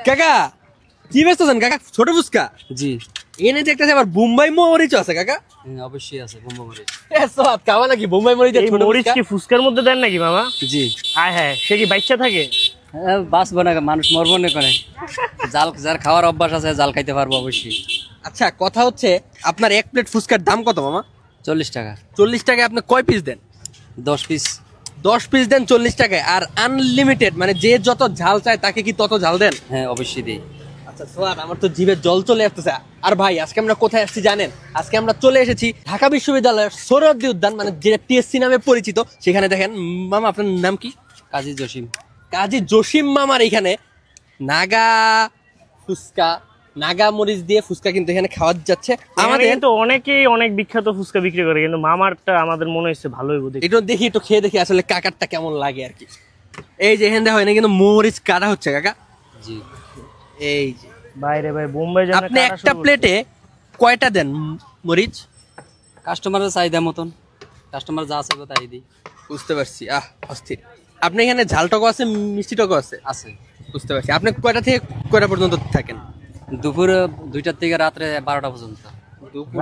কাকা কি বেচতেছেন কাকা? ছোট ফুচকা? জি। এনে দেখতেছি আবার বোম্বাই মরিচ আছে কাকা? অবশ্যই আছে বোম্বাই মরিচ। সব খাওয়া নাকি বোম্বাই মরিচ? এই মরিচ কি ফুচকার মধ্যে দেন নাকি মামা? জি। হ্যাঁ হ্যাঁ, সে কি বাচ্চা থাকে? বাঁচবো না, মানুষ মরবো না করে। জাল যার খাওয়ার অভ্যাস আছে জাল খাইতে পারবো অবশ্যই। আচ্ছা কথা হচ্ছে আপনার এক প্লেট ফুচকার দাম কত মামা? 40 টাকা। 40 টাকায় আপনি কয় পিস দেন? 10 পিস। 10 পিস দেন 40 টাকায়। আর আনলিমিটেড মানে যে যত ঝাল চায় তাকে কি তত ঝাল দেন? হ্যাঁ অবশ্যই দিই। আচ্ছা সোয়াদ, আমার তো জিভে জল চলে আসতেছে। আর ভাই আজকে আমরা কোথায় আসছি জানেন? আজকে আমরা চলে এসেছি ঢাকা বিশ্ববিদ্যালয়ের সোহরাওয়ার্দী উদ্যান, মানে যেটা টিএসসি নামে পরিচিত। সেখানে দেখেন মামা, আপনার নাম কি? কাজী জসিম। কাজী জসিম মামার এখানে নাগা ফুচকা, নাগা মরিচ দিয়ে ফুচকা কিন্তু এখানে খাওয়া যাচ্ছে। আমাদের কিন্তু অনেকেই অনেক বিখ্যাত ফুচকা বিক্রি করে, কিন্তু মামারটা আমাদের মনে হচ্ছে ভালোই বুঝি। একটু দেখি, একটু খেয়ে দেখি আসলে কাকারটা কেমন লাগে আর কি। এই যে এখানে হয় না কিন্তু মরিচ কাটা হচ্ছে কাকা। জি। এই যে বাইরে ভাই বোম্বাই জানা। আপনি একটা প্লেটে কয়টা দেন মরিচ? কাস্টমারের চাহিদা মতন, কাস্টমার যা চাইবে তাই দিই। বুঝতে পারছি। অস্থির। আপনি এখানে ঝাল টকও আছে, মিষ্টি টকও আছে? আছে। বুঝতে পারছি। আপনি কয়টা থেকে কয়টা পর্যন্ত থাকেন? দুপুর 2টার থেকে রাত্রে 12টা পর্যন্ত।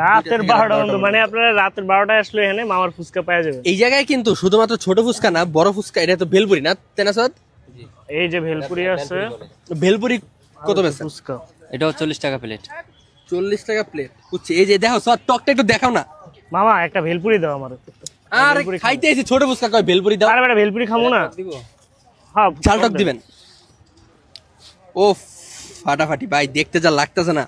রাতের 12টা পর্যন্ত? মানে আপনারা রাতের 12টায় আসলে এখানে মামার ফুচকা পাওয়া যাবে। এই জায়গায় কিন্তু শুধুমাত্র ছোট ফুচকা না, বড় ফুচকা। এটা তো ভেলপুরি না তেনাসাদ? এই যে ভেলপুরি আছে। ভেলপুরি কত বেচেন? ফুচকা এটাও 40 টাকা প্লেট। 40 টাকা প্লেট। বুঝছি। এই যে দেখো সব টকটা একটু দেখাও না মামা, একটা ভেলপুরি দাও আমার। আর খাইতে এসে ছোট ফুচকা কয় ভেলপুরি দাও। আরে বেটা ভেলপুরি খামু না। দিব? হ্যাঁ ঝাল টক দিবেন। ও ফাটাফাটি ভাই, দেখতে যা লাগতেছে না,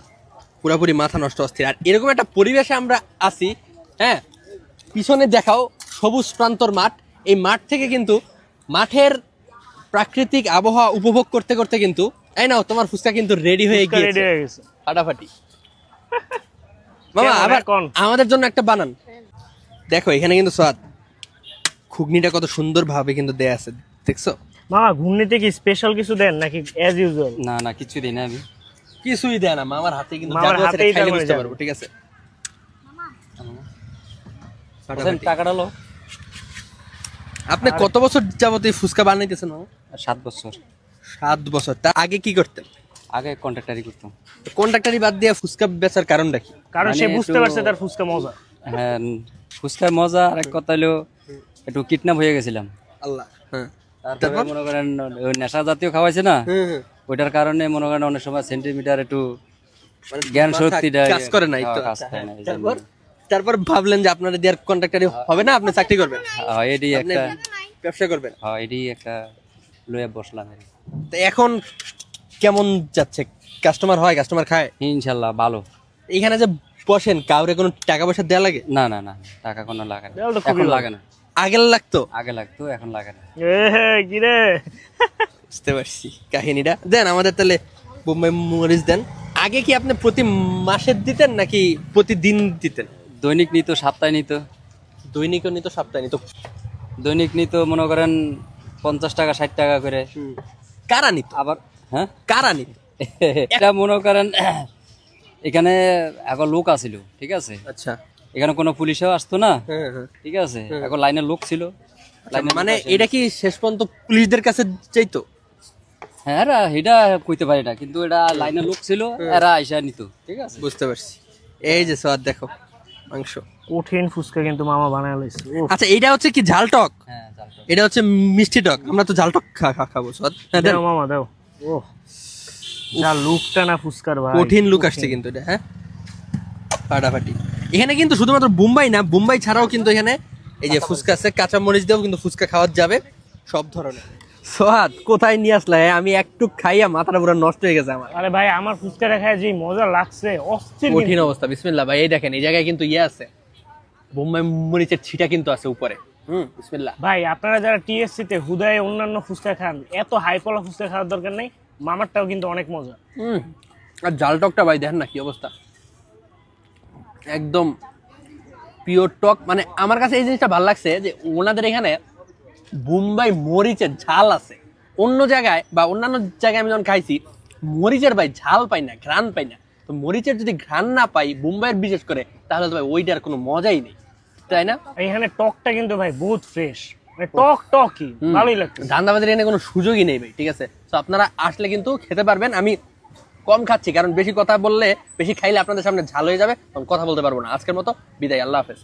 পুরোপুরি মাথা নষ্ট, অস্থির। আর এরকম একটা পরিবেশে আমরা আছি। হ্যাঁ, পিছনে দেখাও সবুজ প্রান্তর মাঠ। এই মাঠ থেকে কিন্তু মাঠের প্রাকৃতিক আবহাওয়া উপভোগ করতে করতে কিন্তু এই নাও তোমার ফুচকা কিন্তু রেডি হয়ে গিয়েছে। ফাটাফাটি। মামা আবার আমাদের জন্য একটা বানান। দেখো এখানে কিন্তু স্বাদ, ঘুগনিটা কত সুন্দর ভাবে কিন্তু দেয়া আছে, দেখছো? মামা ঘুগনিতে কি স্পেশাল কিছু দেন নাকি অ্যাজ ইউজুয়াল? না না, কিছু দিই না আমি। কিছুই দেয় না মামার হাতে, কিন্তু মামার হাতেই খাইলে বুঝতে পারবো। ঠিক আছে, টাকাটা লো। আপনি কত বছর যাবত এই ফুচকা বানাইতেছেন? 7 বছর। 7 বছর। তার আগে কি করতেন? আগে কন্ট্রাক্টরি করতাম। কন্ট্রাক্টরি বাদ দিয়ে ফুচকা বেচার কারণটা কি? কারণ সে বুঝতে পারছে তার ফুচকা মজা। হ্যাঁ, ফুচকার মজা। আর এক কথা হলো একটু কিডন্যাপ হয়ে গেছিলাম। আল্লাহ। হ্যাঁ, তারপরে মনে করেন ওই নেশা জাতীয় খাওয়াইছে না, ওইটার কারণে মনে করেন অনেক সময় সেন্টিমিটার একটু জ্ঞান শক্তিটা কাজ করে নাই তো। তারপর ভাবলেন যে আপনার দিয়ে কন্ট্রাক্টরি হবে না, আপনি চাকরি করবেন। হ্যাঁ, এডি একটা ব্যবসা করবেন। হ্যাঁ, এডি একটা লয়ে বসলাম। তো এখন কেমন যাচ্ছে? কাস্টমার হয়, কাস্টমার খায়? ইনশাআল্লাহ ভালো। এখানে যে বসেন, কাউরে কোনো টাকা পয়সা দেয়া লাগে? না না না, টাকা কোনো লাগে না, এখন লাগে না। আগে লাগতো? আগে লাগতো, এখন লাগে না। কি রে, বুঝতে পারছি কাহিনীটা। দেন আমাদের তাহলে বোম্বাই মরিচ দেন। আগে কি আপনি প্রতি মাসে দিতেন নাকি প্রতিদিন দিতেন? দৈনিক নিত, সপ্তাহে নিত। দৈনিকও নিত, সপ্তাহে নিত? দৈনিক নিত মনে করেন 50 টাকা 60 টাকা করে। কারা নিত আবার? হ্যাঁ, কারা নিত? এটা মনে করেন এখানে এখন লোক আছিল, ঠিক আছে? আচ্ছা, এখানে কোনো পুলিশও আসতো না, হ্যাঁ হ্যাঁ, ঠিক আছে? এখন লাইনের লোক ছিল। মানে এটা কি শেষ পর্যন্ত পুলিশদের কাছে চাইতো? হ্যাঁ, এটা কইতে পারি না, কিন্তু এটা লাইনের লোক ছিল, এরা আইসা নিত, ঠিক আছে? বুঝতে পারছি। এই যে স্বাদ দেখো, মাংস কঠিন ফুচকা কিন্তু মামা বানায় লইছে। আচ্ছা, এটা হচ্ছে কি ঝাল টক? হ্যাঁ, ঝাল টক। এটা হচ্ছে মিষ্টি টক। আমরা তো ঝাল টক খাবো। স্বাদ দাও মামা দাও। ও যা লুকটা না ফুচকার ভাই, কঠিন লুক আসছে কিন্তু এটা। হ্যাঁ, ফাটাফাটি। এখানে কিন্তু শুধুমাত্র বোম্বাই না, বোম্বাই ছাড়াও কিন্তু এখানে এই যে ফুচকা আছে, কাঁচা মরিচ দিয়েও কিন্তু ফুচকা খাওয়া যাবে, সব ধরনের। সোহাদ কোথায় নিয়ে আসলে? আমি একটু খাইয়া মাথাটা পুরো নষ্ট হয়ে গেছে আমার। আরে ভাই আমার ফুচকাটা খায় যে মজা লাগছে, অস্থির কঠিন অবস্থা। বিসমিল্লাহ ভাই, এই দেখেন এই জায়গায় কিন্তু ইয়ে আছে, বোম্বাই মরিচের ছিটা কিন্তু আছে উপরে। বিসমিল্লাহ ভাই। আপনারা যারা টিএসসি তে হুদায় অন্যান্য ফুচকা খান, এত হাই পলা ফুচকা খাওয়ার দরকার নেই, মামারটাও কিন্তু অনেক মজা। আর জাল টকটা ভাই দেখেন না কি অবস্থা, একদম পিওর টক। মানে আমার কাছে এই জিনিসটা ভালো লাগছে যে ওনাদের এখানে বোম্বাই মরিচের ঝাল আছে। অন্য জায়গায় বা অন্যান্য জায়গায় আমি যখন খাইছি, মরিচের ভাই ঝাল পাই না, ঘ্রাণ পাই না। তো মরিচের যদি ঘ্রাণ না পাই বোম্বাইয়ের বিশেষ করে, তাহলে তো ভাই ওইটার কোনো মজাই নেই, তাই না? এখানে টকটা কিন্তু ভাই বহুত ফ্রেশ, মানে টক টকই ভালোই লাগছে। ধান্দাবাজির এনে কোনো সুযোগই নেই ভাই, ঠিক আছে? তো আপনারা আসলে কিন্তু খেতে পারবেন। আমি কম খাচ্ছি কারণ বেশি কথা বললে, বেশি খাইলে আপনাদের সামনে ঝাল হয়ে যাবে, তখন কথা বলতে পারবো না। আজকের মতো বিদায়, আল্লাহ হাফেজ।